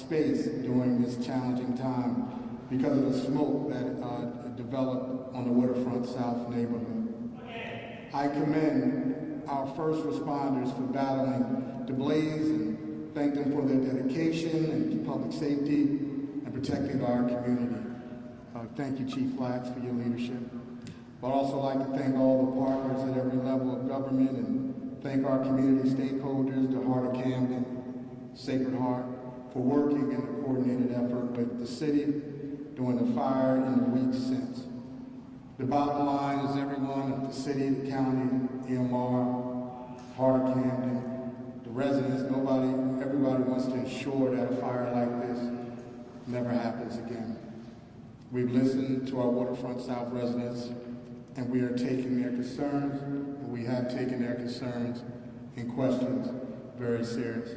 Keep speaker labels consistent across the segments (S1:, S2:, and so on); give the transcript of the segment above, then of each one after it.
S1: space during this challenging time because of the smoke that developed on the Waterfront South neighborhood. I commend our first responders for battling the blaze and thank them for their dedication and public safety and protecting our community. Thank you, Chief Flax, for your leadership. But I'd also like to thank all the partners at every level of government and thank our community stakeholders, the Heart of Camden, Sacred Heart, for working in a coordinated effort with the city during the fire in the weeks since. The bottom line is everyone at the city, the county, EMR, Heart of Camden, the residents, everybody wants to ensure that a fire like this never happens again. We've listened to our Waterfront South residents and we are taking their concerns, and we have taken their concerns and questions very serious.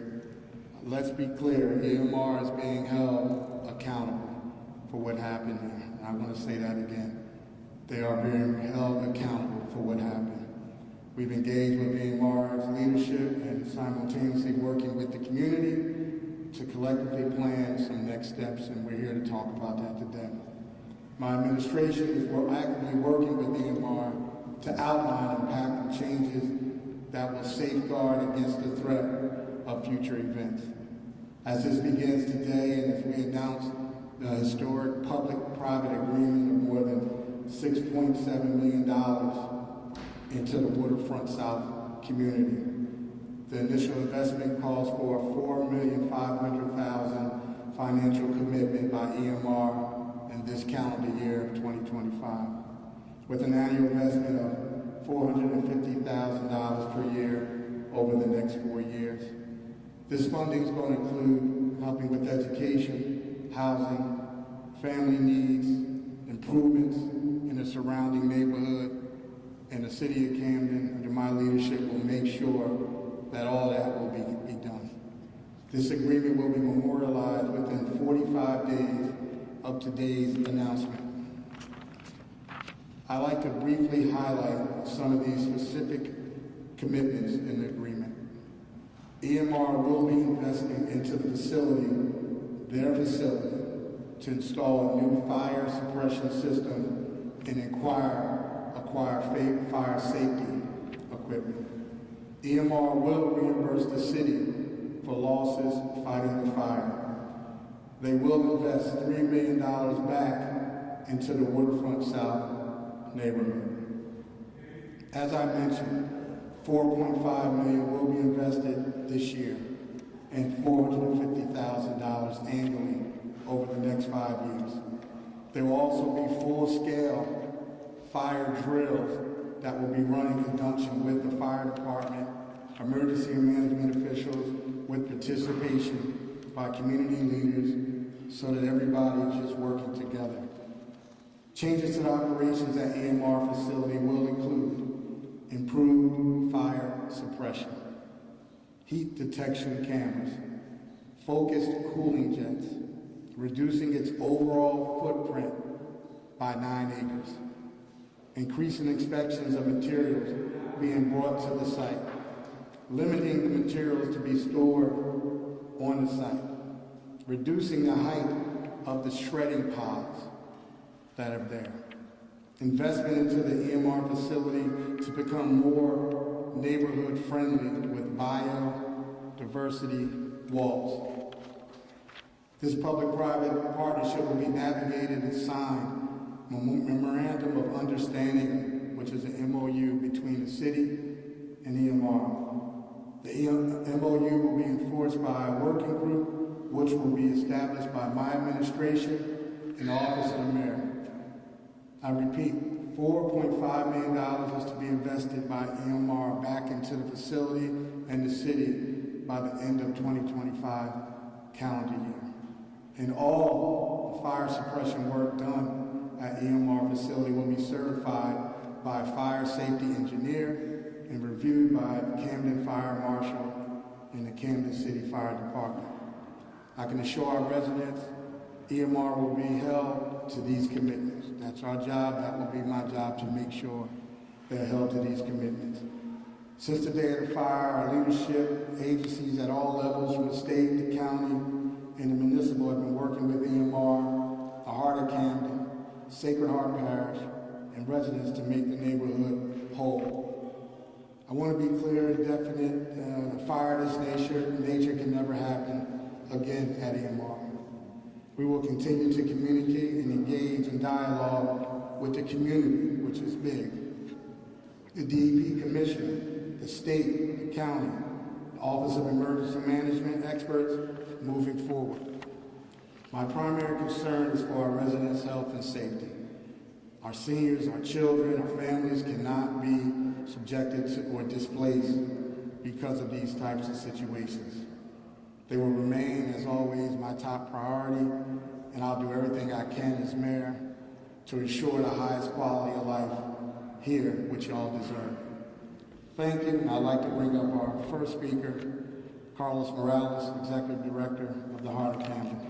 S1: Let's be clear, EMR is being held accountable for what happened here. And I want to say that again. They are being held accountable for what happened. We've engaged with EMR's leadership and simultaneously working with the community to collectively plan some next steps, and we're here to talk about that today. My administration is actively working with EMR to outline impactful changes that will safeguard against the threat of future events. As this begins today and as we announce the historic public-private agreement of more than $6.7 million into the Waterfront South community. The initial investment calls for a $4,500,000 financial commitment by EMR in this calendar year of 2025, with an annual investment of $450,000 per year over the next 4 years. This funding is going to include helping with education, housing, family needs, improvements in the surrounding neighborhood, and the city of Camden, under my leadership, will make sure that all that will be done. This agreement will be memorialized within 45 days of today's announcement. I'd like to briefly highlight some of these specific commitments in the agreement. EMR will be investing into the facility, their facility, to install a new fire suppression system and acquire fire safety equipment. EMR will reimburse the city for losses fighting the fire. They will invest $3 million back into the Waterfront South neighborhood. As I mentioned, $4.5 million will be invested this year and $450,000 annually over the next 5 years. There will also be full-scale fire drills that will be run in conjunction with the fire department, emergency management officials, with participation by community leaders so that everybody is just working together. Changes to the operations at EMR facility will include improved fire suppression, heat detection cameras, focused cooling jets, reducing its overall footprint by 9 acres, increasing inspections of materials being brought to the site, limiting the materials to be stored on the site, reducing the height of the shredding pods that are there, investment into the EMR facility to become more neighborhood friendly with biodiversity walls. This public-private partnership will be navigated and signed memorandum of understanding, which is an MOU between the city and EMR. The MOU will be enforced by a working group, which will be established by my administration and the Office of the Mayor. I repeat, $4.5 million is to be invested by EMR back into the facility and the city by the end of 2025 calendar year. And all the fire suppression work done at EMR facility will be certified by a fire safety engineer and reviewed by the Camden Fire Marshal and the Camden City Fire Department. I can assure our residents, EMR will be held to these commitments. That's our job. That will be my job to make sure they're held to these commitments. Since the day of the fire, our leadership, agencies at all levels, from the state, the county, and the municipal Sacred Heart Parish, and residents to make the neighborhood whole. I want to be clear and definite, a fire of this nature can never happen again at EMR. We will continue to communicate and engage in dialogue with the community, which is big. The DEP Commission, the state, the county, the Office of Emergency Management experts moving forward. My primary concern is for our residents' health and safety. Our seniors, our children, our families cannot be subjected to or displaced because of these types of situations. They will remain, as always, my top priority, and I'll do everything I can as mayor to ensure the highest quality of life here, which y'all deserve. Thank you, and I'd like to bring up our first speaker, Carlos Morales, Executive Director of the Heart of Camden.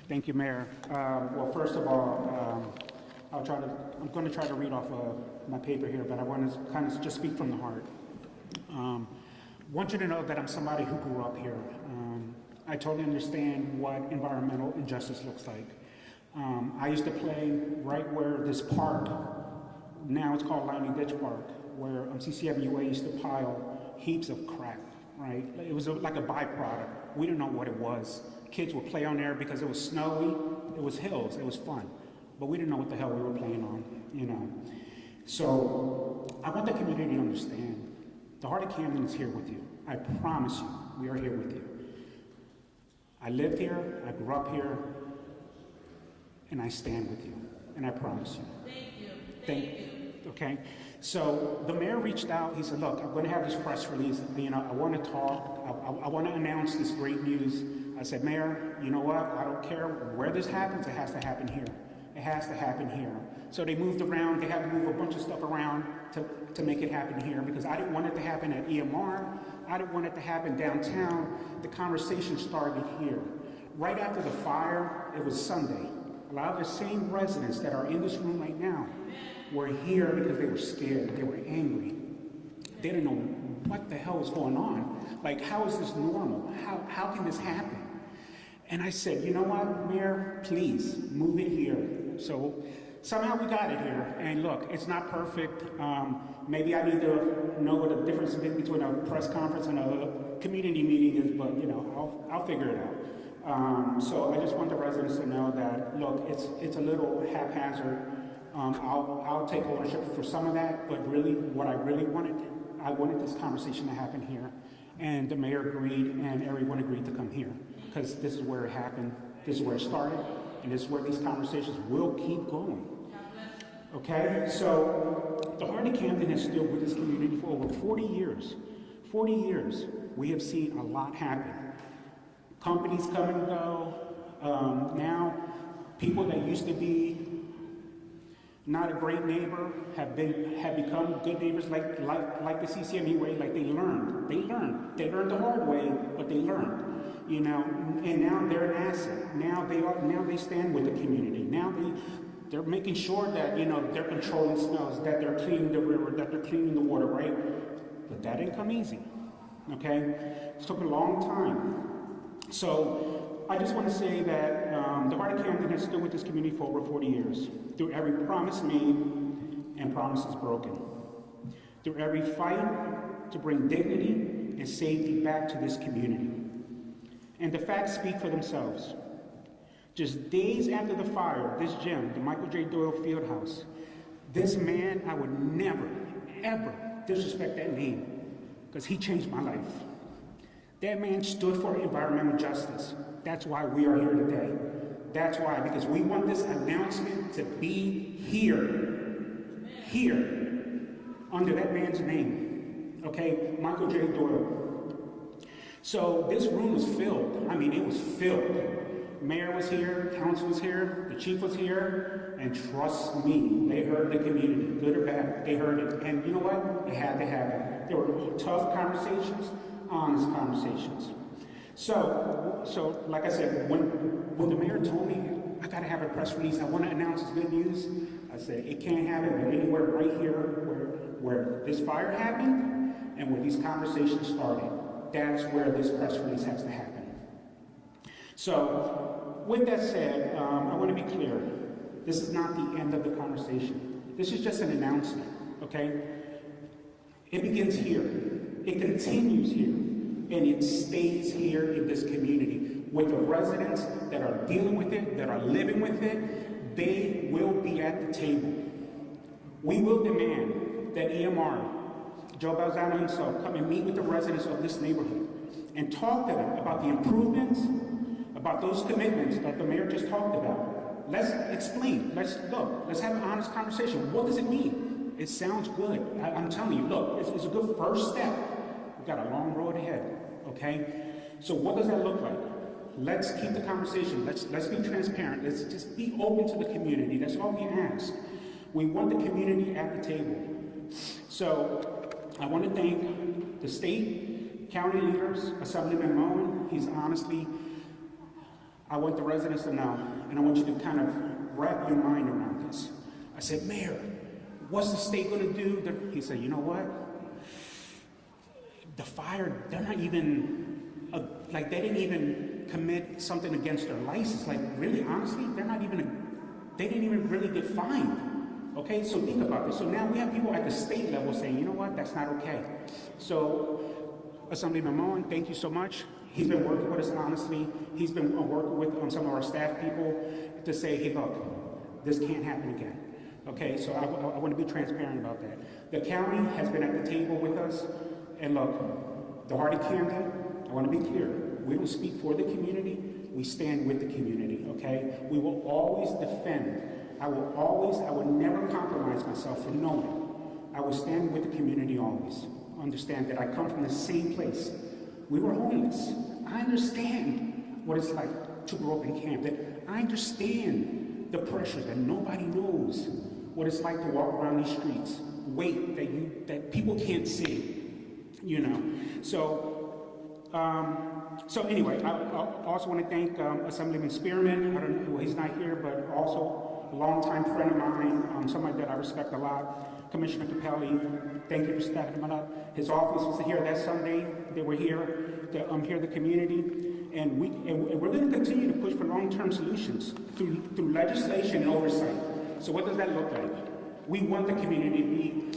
S2: Thank you, Mayor. Well, first of all, I'm going to try to read off my paper here, but I want to kind of just speak from the heart. Want you to know that I'm somebody who grew up here. I totally understand what environmental injustice looks like. I used to play right where this park, now it's called Liney Ditch Park, where CCWA used to pile heaps of crap, right? It was like a byproduct. We didn't know what it was. Kids would play on there because it was snowy, it was hills, it was fun. But we didn't know what the hell we were playing on, you know. So I want the community to understand. The Heart of Camden is here with you. I promise you, we are here with you. I lived here, I grew up here, and I stand with you, and I promise you. Thank you. Okay? So the mayor reached out, he said, look, I'm gonna have this press release, you know, I wanna talk, I wanna announce this great news. I said, Mayor, you know what, I don't care where this happens, it has to happen here. It has to happen here. So they moved around, they had to move a bunch of stuff around to make it happen here because I didn't want it to happen at EMR, I didn't want it to happen downtown. The conversation started here. Right after the fire, it was Sunday. A lot of the same residents that are in this room right now were here because they were scared, they were angry. They didn't know what the hell was going on. Like, how is this normal? How can this happen? And I said, you know what, Mayor, please move it here. So somehow we got it here. And look, it's not perfect. Maybe I need to know what the difference between a press conference and a community meeting is, but you know, I'll figure it out. So I just want the residents to know that, look, it's a little haphazard. I'll take ownership for some of that, but really, what I wanted this conversation to happen here. And the mayor agreed, and everyone agreed to come here. Because this is where it happened, this is where it started, and this is where these conversations will keep going. Okay, so the Heart of Camden has stood with this community for over 40 years. 40 years, we have seen a lot happen. Companies come and go. Now, people that used to be not a great neighbor have become good neighbors like the CCMUA, like they learned the hard way, but they learned. You know, and now they're an asset. Now they stand with the community. Now they're making sure that, you know, they're controlling smells, that they're cleaning the river, that they're cleaning the water, right? But that didn't come easy, okay? It took a long time. So I just want to say that the Heart of Camden has stood with this community for over 40 years, through every promise made and promises broken, through every fight to bring dignity and safety back to this community. And the facts speak for themselves. Just days after the fire, this gym, the Michael J. Doyle Fieldhouse, this man, I would never, ever disrespect that name, because he changed my life. That man stood for environmental justice. That's why we are here today. That's why, because we want this announcement to be here, under that man's name, okay? Michael J. Doyle. So this room was filled. I mean, it was filled. Mayor was here, council was here, the chief was here, and trust me, they heard the community, good or bad, they heard it. And you know what? It had to happen. There were tough conversations, honest conversations. So like I said, when the mayor told me, I gotta have a press release, I wanna announce this good news, I said, it can't happen anywhere right here where this fire happened and where these conversations started. That's where this press release has to happen. So, with that said, I want to be clear. This is not the end of the conversation. This is just an announcement, okay? It begins here. It continues here. And it stays here in this community. With the residents that are dealing with it, that are living with it, they will be at the table. We will demand that EMR, Joe Balzano himself, come and meet with the residents of this neighborhood and talk to them about the improvements, about those commitments that the mayor just talked about. Let's explain. Let's look. Let's have an honest conversation. What does it mean? It sounds good. I'm telling you, look, it's a good first step. We've got a long road ahead, okay? So what does that look like? Let's keep the conversation. Let's be transparent. Let's just be open to the community. That's all we ask. We want the community at the table. So I want to thank the state, county leaders, Assemblyman Moen. He's honestly, I want the residents to know, and I want you to kind of wrap your mind around this. I said, Mayor, what's the state going to do? He said, you know what? The fire, they're not even, they didn't even commit something against their license. Like, really, honestly, they didn't even really get fined. Okay, so think about this. So now we have people at the state level saying, you know what, that's not okay. So, Assemblyman Moen, thank you so much. He's been working with us, honestly. He's been working with some of our staff people to say, hey, look, this can't happen again. Okay, so I want to be transparent about that. The county has been at the table with us. And look, the Heart of Camden, I want to be clear. We don't speak for the community. We stand with the community, okay? We will always defend. I will never compromise myself for no one. I will stand with the community always. Understand that I come from the same place. We were homeless. I understand what it's like to grow up in Camden. I understand the pressure that nobody knows what it's like to walk around these streets. Weight that people can't see. You know, so anyway, I also want to thank Assemblyman Spearman. I don't know, well, he's not here, but also a longtime friend of mine, somebody that I respect a lot, Commissioner Capelli. Thank you for stepping him up. His office was here that Sunday. They were here to hear the community, and we're going to continue to push for long-term solutions through legislation and oversight. So what does that look like? We want the community to be,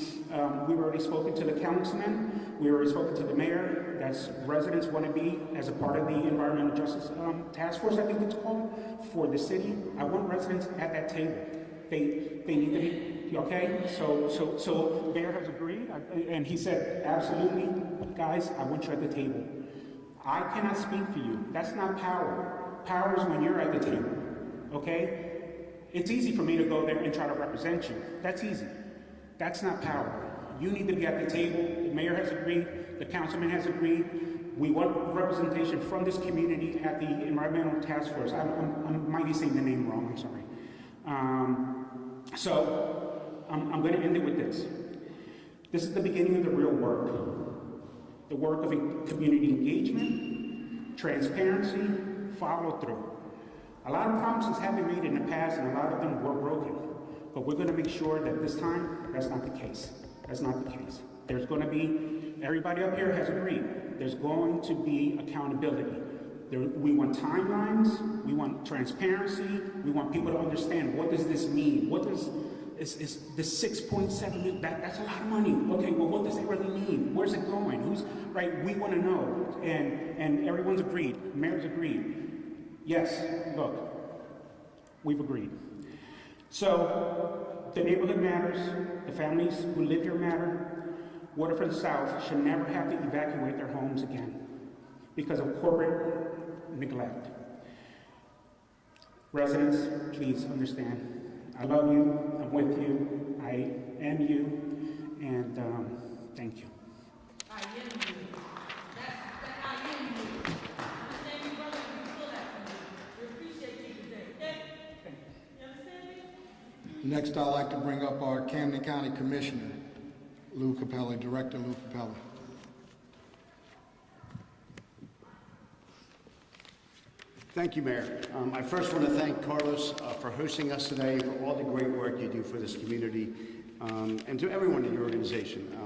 S2: we've already spoken to the councilman, we already spoken to the mayor, that's residents want to be as a part of the Environmental Justice Task Force, I think it's called, for the city. I want residents at that table. They need to be, okay? So mayor has agreed, and he said, absolutely, guys, I want you at the table. I cannot speak for you. That's not power. Power is when you're at the table, okay? It's easy for me to go there and try to represent you. That's easy. That's not power. You need to be at the table. The mayor has agreed. The councilman has agreed. We want representation from this community at the Environmental Task Force. I might be saying the name wrong. I'm sorry. I'm going to end it with this. This is the beginning of the real work. The work of community engagement, transparency, follow through. A lot of promises have been made in the past, and a lot of them were broken. But we're going to make sure that this time, that's not the case. That's not the case. There's going to be, everybody up here has agreed, there's going to be accountability. We want timelines, we want transparency, we want people to understand, what does this mean? What does, is the 6.7 million, that's a lot of money. Okay, well, what does it really mean? Where's it going? Who's, right, we want to know. And everyone's agreed, mayor's agreed. Yes, look, we've agreed. So, the neighborhood matters, the families who live here matter. Waterfront South should never have to evacuate their homes again because of corporate neglect. Residents, please understand. I love you, I'm with you, I am you, and thank you.
S3: I am you. That's I am you. Understand me, brother? You feel that from me. We appreciate you today. Okay? You understand me?
S1: Next, I'd like to bring up our Camden County Commissioner, Lou Capelli, Director Lou Capelli.
S4: Thank you, Mayor. I first want to thank Carlos for hosting us today, for all the great work you do for this community, and to everyone in your organization.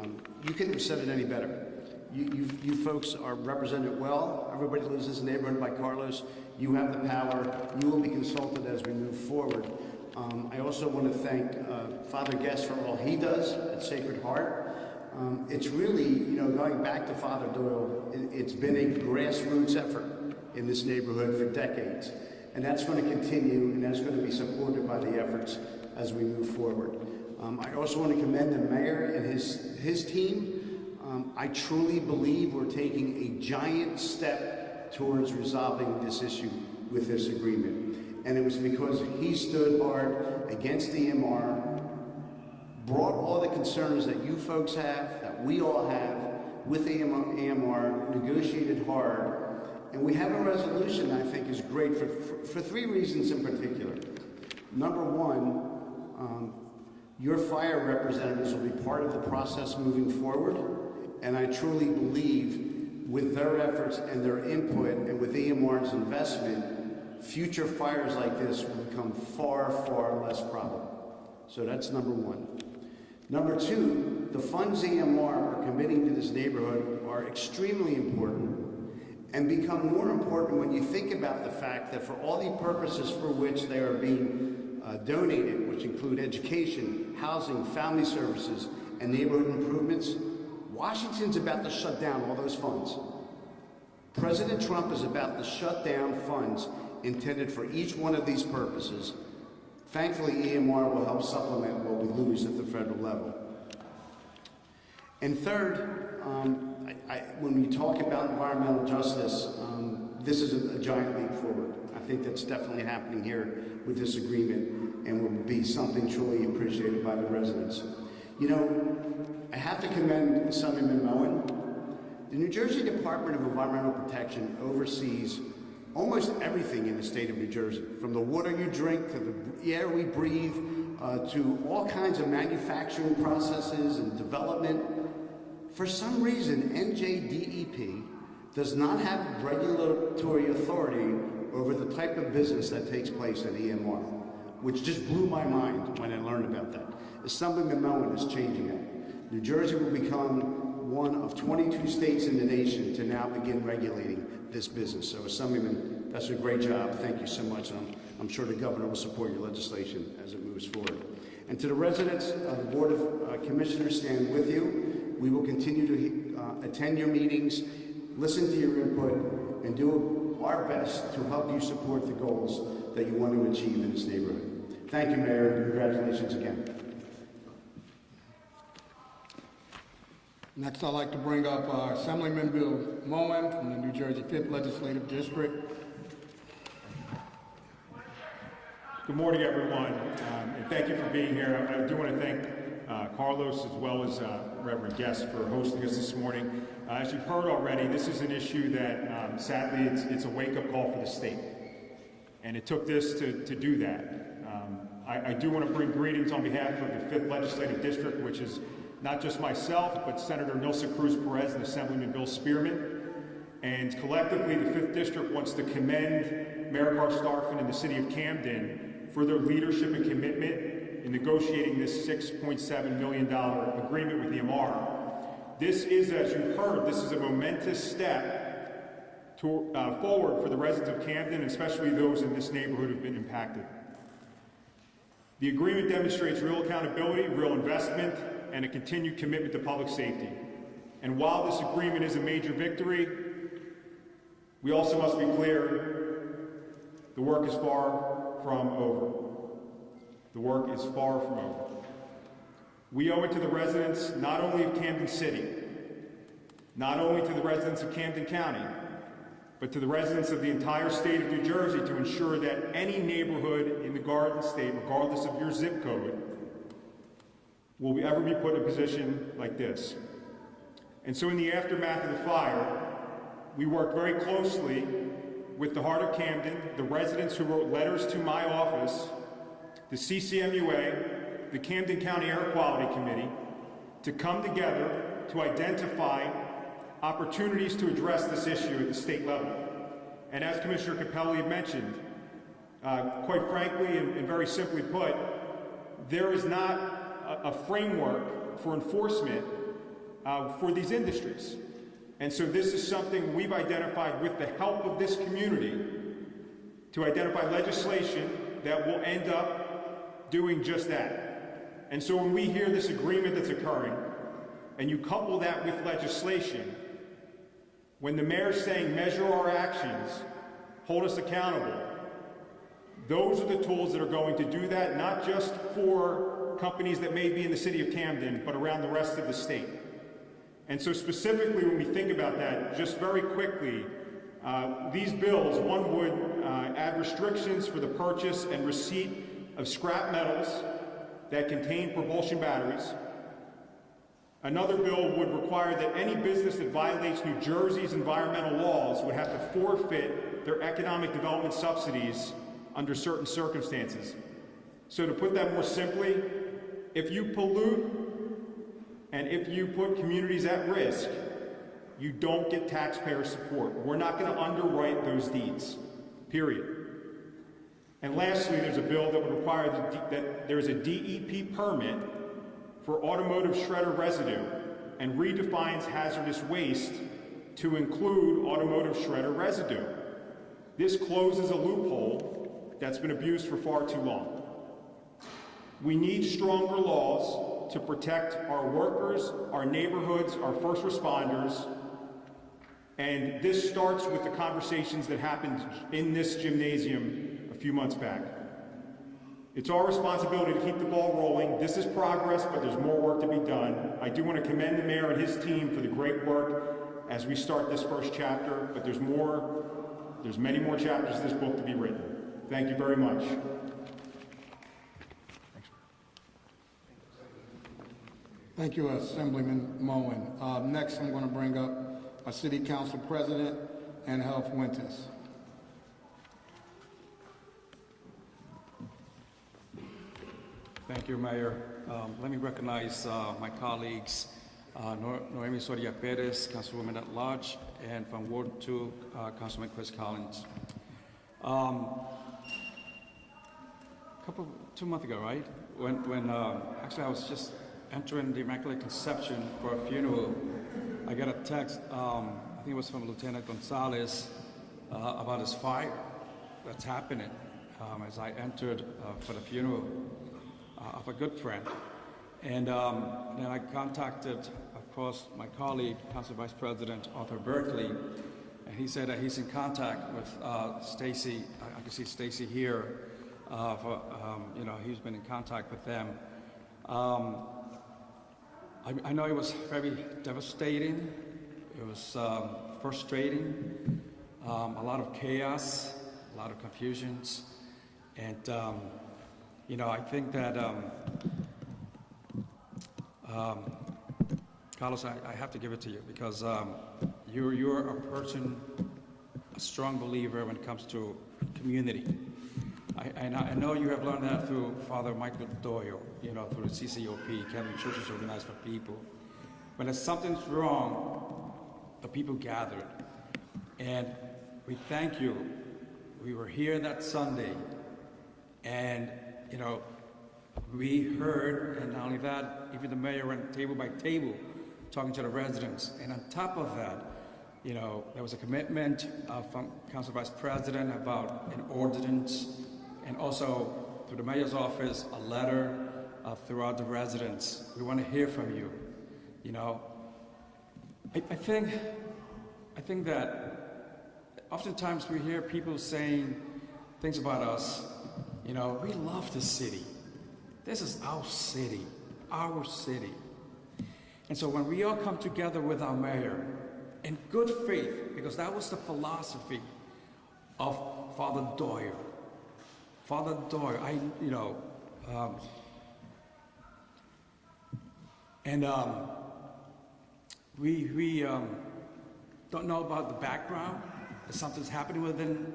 S4: You couldn't have said it any better. You folks are represented well. Everybody lives in this neighborhood by Carlos. You have the power. You will be consulted as we move forward. I also want to thank Father Guest for all he does at Sacred Heart. It's really, going back to Father Doyle, it's been a grassroots effort in this neighborhood for decades. And that's going to continue, and that's going to be supported by the efforts as we move forward. I also want to commend the mayor and his team. I truly believe we're taking a giant step towards resolving this issue with this agreement. And it was because he stood hard against EMR, brought all the concerns that you folks have, that we all have with EMR, negotiated hard, and we have a resolution that I think is great for three reasons in particular. Number one, your fire representatives will be part of the process moving forward, and I truly believe with their efforts and their input and with EMR's investment, future fires like this will become far, far less problem. So that's number one. Number two, the funds EMR are committing to this neighborhood are extremely important and become more important when you think about the fact that for all the purposes for which they are being donated, which include education, housing, family services, and neighborhood improvements, Washington's about to shut down all those funds. President Trump is about to shut down funds intended for each one of these purposes. Thankfully, EMR will help supplement what we lose at the federal level. And third, when we talk about environmental justice, this is a giant leap forward. I think that's definitely happening here with this agreement and will be something truly appreciated by the residents. I have to commend Assemblyman Moen. The New Jersey Department of Environmental Protection oversees almost everything in the state of New Jersey, from the water you drink to the air we breathe, to all kinds of manufacturing processes and development. For some reason, NJDEP does not have regulatory authority over the type of business that takes place at EMR, which just blew my mind when I learned about that. Assemblyman Moen is changing it. New Jersey will become one of 22 states in the nation to now begin regulating this business. So Assemblyman, that's a great job. Thank you so much. And I'm sure the governor will support your legislation as it moves forward. And to the residents, the Board of Commissioners stand with you. We will continue to attend your meetings, listen to your input, and do our best to help you support the goals that you want to achieve in this neighborhood. Thank you, Mayor, and congratulations again.
S1: Next, I'd like to bring up Assemblyman Bill Moen from the New Jersey 5th Legislative District.
S5: Good morning, everyone, and thank you for being here. I do want to thank Carlos as well as Reverend Guest for hosting us this morning. As you've heard already, this is an issue that sadly it's a wake-up call for the state, and it took this to do that. I do want to bring greetings on behalf of the 5th Legislative District, which is not just myself, but Senator Nilsa Cruz Perez and Assemblyman Bill Spearman. And collectively, the 5th District wants to commend Mayor Carstarphen and the City of Camden for their leadership and commitment in negotiating this $6.7 million agreement with EMR. This is, as you've heard, this is a momentous step forward for the residents of Camden, especially those in this neighborhood who've been impacted. The agreement demonstrates real accountability, real investment, and a continued commitment to public safety. And while this agreement is a major victory, we also must be clear, the work is far from over. The work is far from over. We owe it to the residents, not only of Camden City, not only to the residents of Camden County, but to the residents of the entire state of New Jersey to ensure that any neighborhood in the Garden State, regardless of your zip code, will we ever be put in a position like this. And so in the aftermath of the fire, we worked very closely with the Heart of Camden, the residents who wrote letters to my office, the CCMUA, the Camden County Air Quality Committee, to come together to identify opportunities to address this issue at the state level. And as Commissioner Capelli mentioned, quite frankly and very simply put, there is not a framework for enforcement for these industries. And so this is something we've identified with the help of this community to identify legislation that will end up doing just that. And so when we hear this agreement that's occurring, and you couple that with legislation, when the mayor's saying measure our actions, hold us accountable, those are the tools that are going to do that, not just for companies that may be in the city of Camden, but around the rest of the state. And so specifically when we think about that, just very quickly, these bills, one would add restrictions for the purchase and receipt of scrap metals that contain propulsion batteries. Another bill would require that any business that violates New Jersey's environmental laws would have to forfeit their economic development subsidies under certain circumstances. So to put that more simply, if you pollute and if you put communities at risk, you don't get taxpayer support. We're not going to underwrite those deeds, period. And lastly, there's a bill that would require that there's a DEP permit for automotive shredder residue and redefines hazardous waste to include automotive shredder residue. This closes a loophole that's been abused for far too long. We need stronger laws to protect our workers, our neighborhoods, our first responders, and this starts with the conversations that happened in this gymnasium a few months back. It's our responsibility to keep the ball rolling. This is progress, but there's more work to be done. I do want to commend the mayor and his team for the great work as we start this first chapter, but there's many more chapters of this book to be written. Thank you very much.
S1: Thank you, Assemblyman Moen. Next, I'm going to bring up our City Council President and Health Winters.
S6: Thank you, Mayor. Let me recognize my colleagues, Noemi Soria Perez, Councilwoman at Large, and from Ward 2, Councilman Chris Collins. 2 months ago, right? When actually I was just entering the Immaculate Conception for a funeral, I got a text, I think it was from Lieutenant Gonzalez, about his fire that's happening as I entered for the funeral of a good friend. And then I contacted, of course, my colleague, Council Vice President Arthur Berkeley, and he said that he's in contact with Stacy. I can see Stacy here. He's been in contact with them. I know it was very devastating. It was frustrating. A lot of chaos, a lot of confusions, and I think that Carlos, I have to give it to you because you're a person, a strong believer when it comes to community. I know you have learned that through Father Michael Doyle, through the CCOP, Camden Churches Organized for People. When there's something's wrong, the people gathered. And we thank you. We were here that Sunday, and, we heard, and not only that, even the mayor went table by table talking to the residents. And on top of that, there was a commitment from Council Vice President about an ordinance, and also through the mayor's office, a letter throughout the residents. We want to hear from you. I think that oftentimes we hear people saying things about us. We love this city. This is our city, our city. And so when we all come together with our mayor in good faith, because that was the philosophy of Father Doyle. Father Doyle, we don't know about the background. If something's happening within,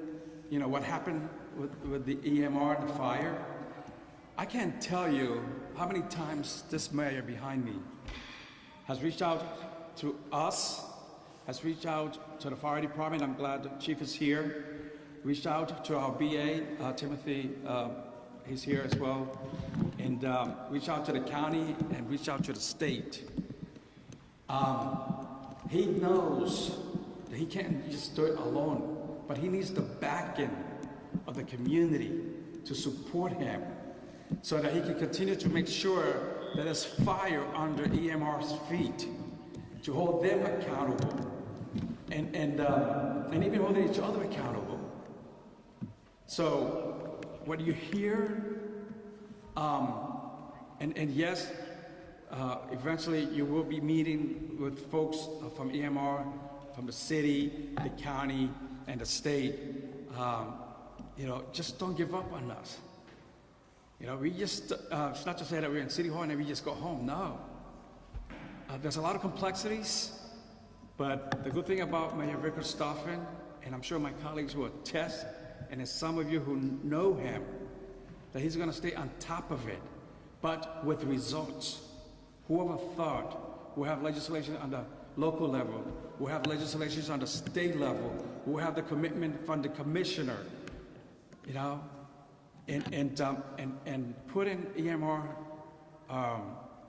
S6: what happened with the EMR and the fire. I can't tell you how many times this mayor behind me has reached out to us, has reached out to the fire department. I'm glad the chief is here. Reached out to our BA, Timothy, he's here as well. And reached out to the county and reached out to the state. He knows that he can't just do it alone, but he needs the backing of the community to support him so that he can continue to make sure that there's fire under EMR's feet, to hold them accountable and even holding each other accountable. So what you hear, and yes, eventually you will be meeting with folks from EMR, from the city, the county, and the state. Just don't give up on us. We just, it's not to say that we're in City Hall and then we just go home, no. There's a lot of complexities, but the good thing about Mayor Victor Carstarphen, and I'm sure my colleagues will attest, and as some of you who know him, that he's gonna stay on top of it, but with results. Whoever thought we'll have legislation on the local level, we'll have legislation on the state level, we'll have the commitment from the commissioner, and putting EMR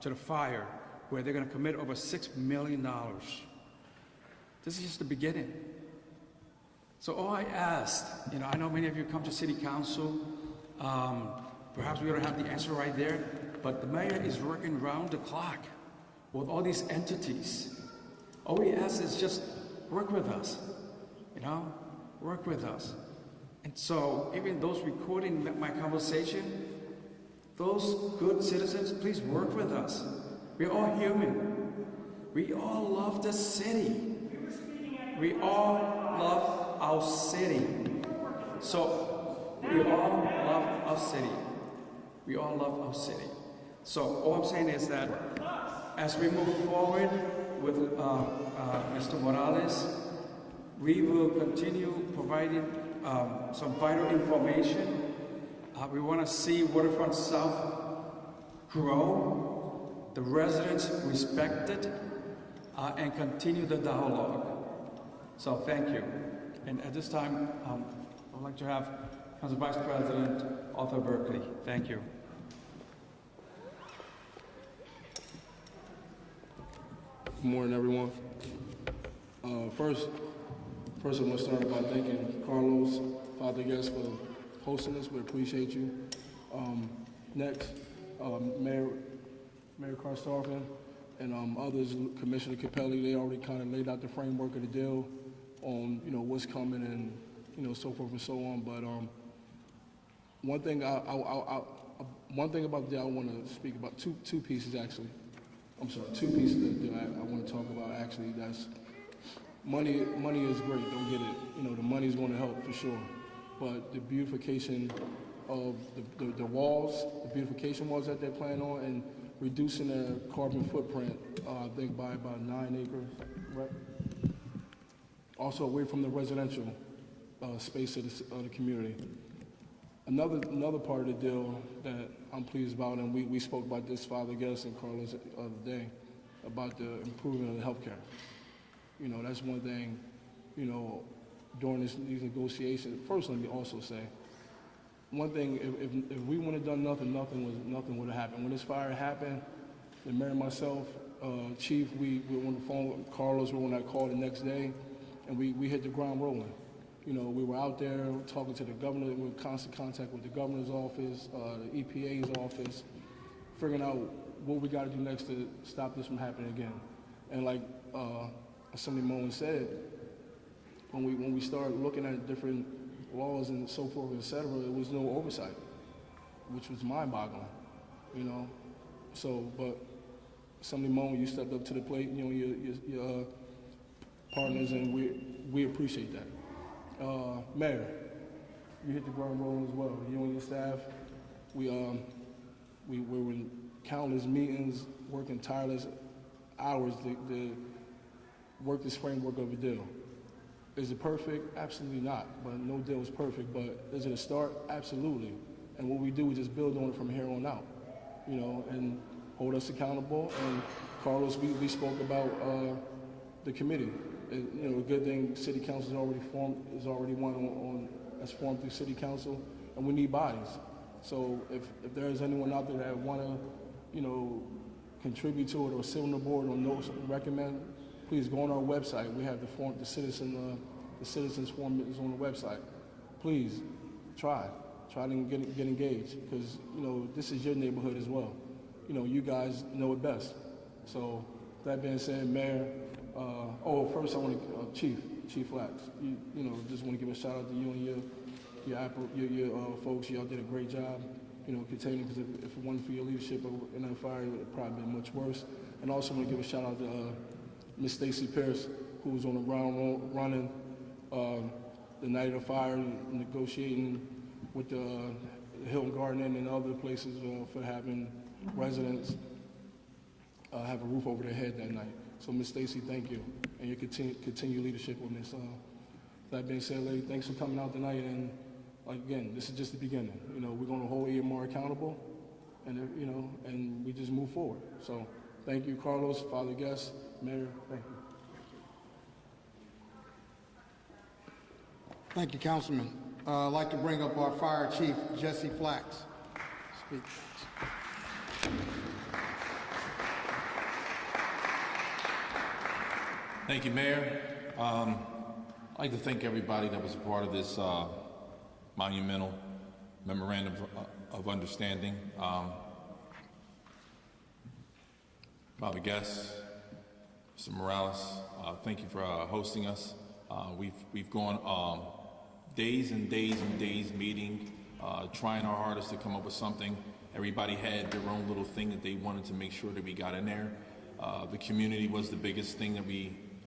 S6: to the fire, where they're going to commit over $6 million. This is just the beginning. So all I asked, I know many of you come to City Council. Perhaps we don't have the answer right there, but the mayor is working round the clock with all these entities. All we ask is just work with us, work with us. And so even those recording my conversation, those good citizens, please work with us. We're all human. We all love the city. We all love our city. So we all love our city. We all love our city. So all I'm saying is that as we move forward with Mr. Morales, we will continue providing some vital information. We want to see Waterfront South grow, the residents respected, and continue the dialogue. So thank you. And at this time, I'd like to have Council Vice President Arthur Berkeley. Thank you.
S7: Good morning, everyone. First, I want to start by thanking Carlos, Father Guest, for hosting us. We appreciate you. Next, Mayor Carstarphen and others, Commissioner Capelli, they already kind of laid out the framework of the deal on what's coming and so forth and so on. But one thing about the deal I want to speak about, two pieces actually. I'm sorry, two pieces of the deal I want to talk about actually. That's money is great, don't get it. The money is going to help for sure. But the beautification of the walls, the beautification walls that they're planning on, and reducing the carbon footprint, I think by about 9 acres, right? Also away from the residential space of the community. Another part of the deal that I'm pleased about, and we spoke about this, Father Guest and Carlos, the other day, about the improvement of the healthcare. That's one thing, during these negotiations. First, let me also say, one thing, if we wouldn't have done nothing, nothing would have happened. When this fire happened, the mayor and myself, Chief, we were on the phone with Carlos, we were on that call the next day, and we hit the ground rolling. We were out there talking to the governor, we were in constant contact with the governor's office, the EPA's office, figuring out what we got to do next to stop this from happening again. And like Assembly Moen said, when we started looking at different laws and so forth, et cetera, there was no oversight, which was mind-boggling, So, but Assembly Moen, you stepped up to the plate, your partners, and we appreciate that. Mayor, you hit the ground rolling as well. You and your staff, we were in countless meetings, working tireless hours to work this framework of a deal. Is it perfect? Absolutely not. But no deal is perfect. But is it a start? Absolutely. And what we do is just build on it from here on out, and hold us accountable. And Carlos, we spoke about the committee. A good thing, City Council is already one that's formed through City Council, and we need bodies. So if there is anyone out there that want to, contribute to it or sit on the board or recommend, please go on our website. We have the form, the citizens form is on the website. Please try to get engaged, because you know this is your neighborhood as well. You know, you guys know it best. So that being said, Mayor, first I want to Chief Flax. You know, just want to give a shout out to you and your folks. Y'all did a great job. You know, containing, because if it wasn't for your leadership in that fire, it would have probably been much worse. And also want to give a shout out to Miss Stacy Pierce, who was on the ground running the night of the fire, negotiating with the Hilton Garden Inn and other places for having residents have a roof over their head that night. So, Miss Stacy, thank you, and your continued leadership on this. That being said, lady, thanks for coming out tonight. And again, this is just the beginning. You know, we're going to hold EMR accountable, and you know, and we just move forward. So, thank you, Carlos, Father Guest, Mayor. Thank you.
S1: Thank you, Councilman. I'd like to bring up our Fire Chief, Jesse Flax. Speak.
S8: Thank you, Mayor. I'd like to thank everybody that was a part of this monumental memorandum of understanding. Father Guest, Mr. Morales, thank you for hosting us. We've gone days and days and days meeting, trying our hardest to come up with something. Everybody had their own little thing that they wanted to make sure that we got in there. The community was the biggest thing that we